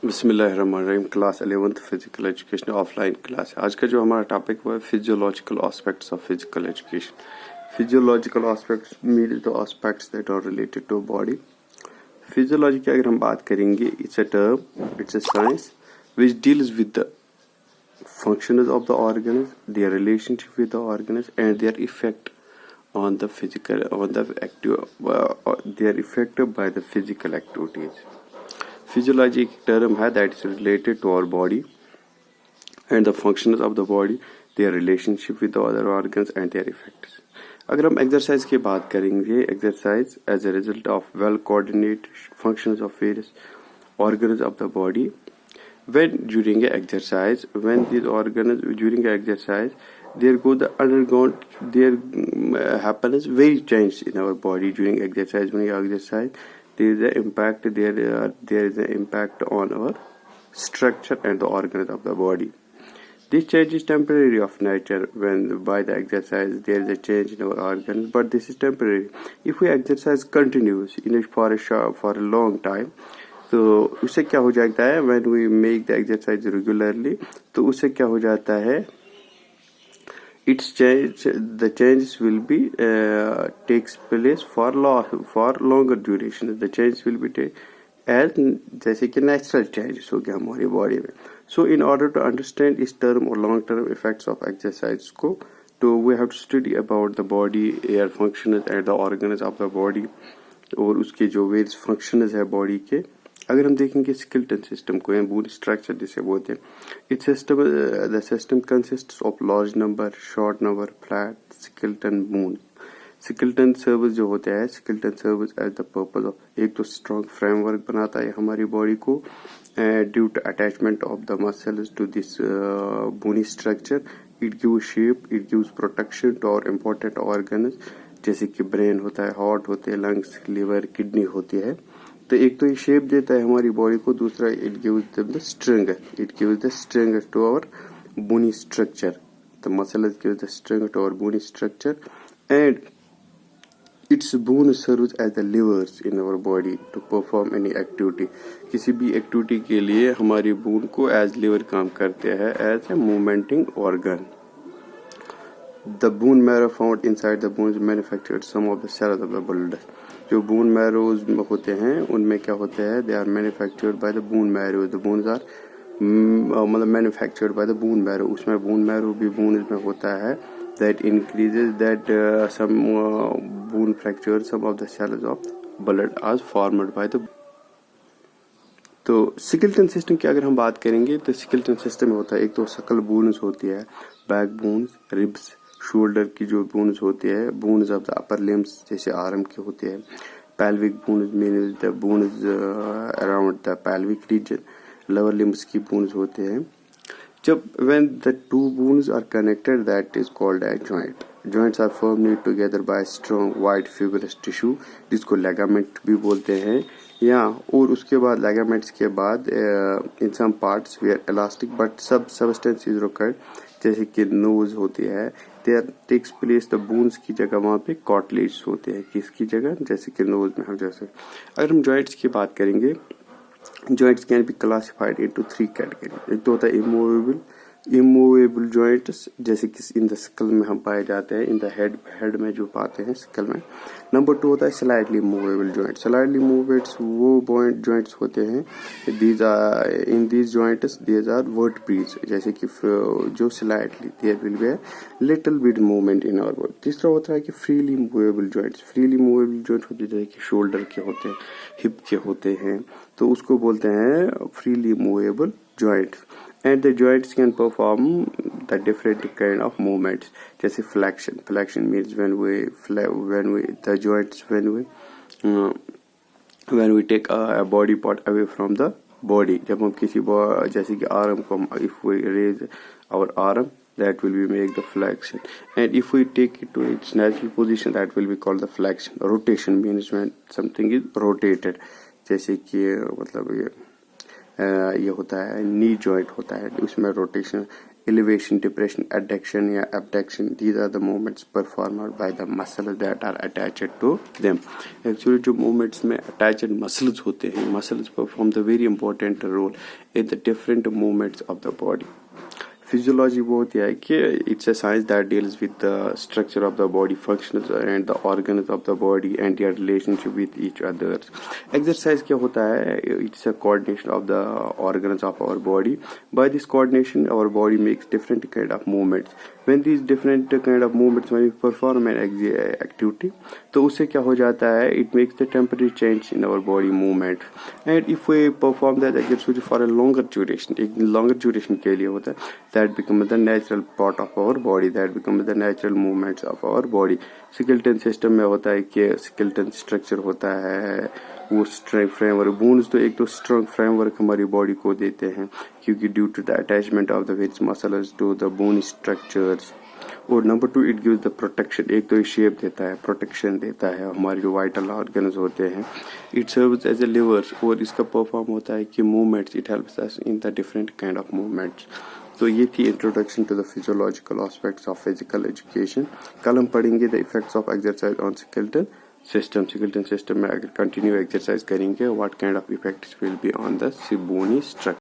बिस्मिल्लाहिर्रहमानिर्रहीम। Class 11th physical education offline class है। आज का जो हमारा टॉपिक वो है physiological aspects of physical education. Physiological aspects mean the aspects that are related to body. Physiology की अगर हम बात करेंगे, it's a term, it's a science which deals with the functions of the organs, their relationship with the organs, and their effect on the physical, on the their effect by the physical activities. Physiology एक term है that is related to our body and the functions of the body, their relationship with the other organs and their effects. अगर हम exercise की बात करेंगे, exercise as a result of well coordinated functions of various organs of the body. When during a exercise, when these organs during a exercise, there go the undergone, there happens very change in our body during exercise. When you exercise, there is an impact. There is an impact on our structure and the organs of the body. This change is temporary of nature. When by the exercise there is a change in our organs, but this is temporary. If we exercise continuously for a long time, तो उससे क्या हो जाता है, when we make the exercise regularly, तो उससे क्या हो जाता है, its change, the changes will be takes place for longer duration. The change will be as जैसे कि natural changes हो गया हमारी बॉडी में. So in order to understand इस term और long term effects of exercise को, तो we have to study about the body, air functions and the organs of the body, और उसके जो various functions है बॉडी के. अगर हम देखेंगे स्केलेटन सिस्टम को, या बोन स्ट्रक्चर जिसे बोलते हैं, it system, the system consists of large number, short number, flat skeleton bone. Skeleton service जो होता है, skeleton service as the purpose of, एक तो स्ट्रॉन्ग फ्रेमवर्क बनाता है हमारी बॉडी को due to attachment of the muscles to this bony structure. It gives shape, it gives protection to our important organs, जैसे कि ब्रेन होता है, हार्ट होते हैं, लंग्स, लिवर, किडनी होती है. तो एक तो ये शेप देता है हमारी बॉडी को, दूसरा it gives the strength, it gives the strength to our bony structure. The muscles give the strength to our bony structure and its bone serves as the levers in our body to perform any activity. किसी भी activity के लिए हमारी bone को as liver काम करते हैं, as a movementing organ. The bone marrow found inside the bones manufactured some of the cells of the blood. जो बोन मैरोज होते हैं उनमें क्या होते हैं, they are manufactured by the bone marrow. The bones are मतलब manufactured by the bone marrow. उसमें bone marrow भी बोन में होता है. That increases that some bone fracture, some of the cells of blood are formed by the. तो skeleton system की अगर हम बात करेंगे, तो स्केलेटन सिस्टम में होता है, एक तो सकल बोन्स होती है, बैक बोन्स, रिब्स, शोल्डर की जो बोन्स होती है, bones of the upper limbs जैसे आर्म के होते हैं, pelvic bones mean the bones around the pelvic reason, lower limbs की बोन्स होते हैं. जब when the two bones are connected, that is called a joint. Joints are firmly together by strong white fibrous tissue, जिसको ligament भी बोलते हैं. या और उसके बाद ligaments के बाद in some parts where elastic but substance is required, जैसे कि नोज होती है, there takes place the bones की जगह वहाँ पे cartilage होते हैं. किसकी जगह, जैसे कि नोज में हम जैसे. अगर हम joints की बात करेंगे, joints can be classified into 3 categories. एक तो होता है immovable joints, जैसे कि इन द स्कल में हम पाए जाते हैं, इन द हेड में जो पाते हैं स्कल में. नंबर 2 होता है slightly movable joint. Slightly movable वो जॉइंट्स होते हैं, these are in these joints these are vertebrae, जैसे कि जो slightly there will be little bit movement in our body. तीसरा होता है कि freely movable joints. Freely movable joint होते हैं जैसे कि शोल्डर के होते हैं, हिप के होते हैं, तो उसको बोलते हैं freely movable joints. And the joints can perform the different kind of movements, जैसे flexion. Flexion means when we take a body part away from the body. जब हम किसी जैसे कि arm को, if we raise our arm, that will be make the flexion. And if we take it to its natural position, that will be called the flexion. Rotation means when something is rotated, जैसे कि मतलब ये होता है knee joint होता है, उसमें rotation elevation, depression, adduction या abduction. These are the movements performed by the muscles that are attached to them. Actually जो movements में attached muscles होते हैं, muscles perform the very important role in the different movements of the body. Physiology वो होती है कि it's a science that deals with the structure of the body functions and the organs of the body and their relationship with each others. Exercise क्या होता है? It's a coordination of the organs of our body. By this coordination our body makes different kind of movements. When these different kind of movements when we perform an activity, तो उससे क्या हो जाता है? It makes the temporary change in our body movement. And if we perform that exercise for a longer duration, एक longer duration के लिए होता है, that becomes the natural part of our body, that becomes the natural movements of our body. Skeleton system में होता है कि skeleton structure होता है, वो स्ट्रॉन्ग फ्रेमवर्क. बोन्स तो एक तो स्ट्रॉन्ग फ्रेमवर्क हमारी बॉडी को देते हैं, क्योंकि due to the attachment of the various muscles to the bone structures. और number 2, it gives the protection. एक तो ये शेप देता है, प्रोटेक्शन देता है. हमारे जो वाइटल ऑर्गन्स होते हैं, it serves as a levers. और इसका परफॉर्म होता है कि movements, it helps us in the different kind of movements. तो ये थी introduction to the physiological aspects of physical education. कल हम पढ़ेंगे the effects of exercise on skeleton system. Skeleton system में अगर कंटिन्यू एक्सरसाइज करेंगे, what kind of effects will be on the bony structure.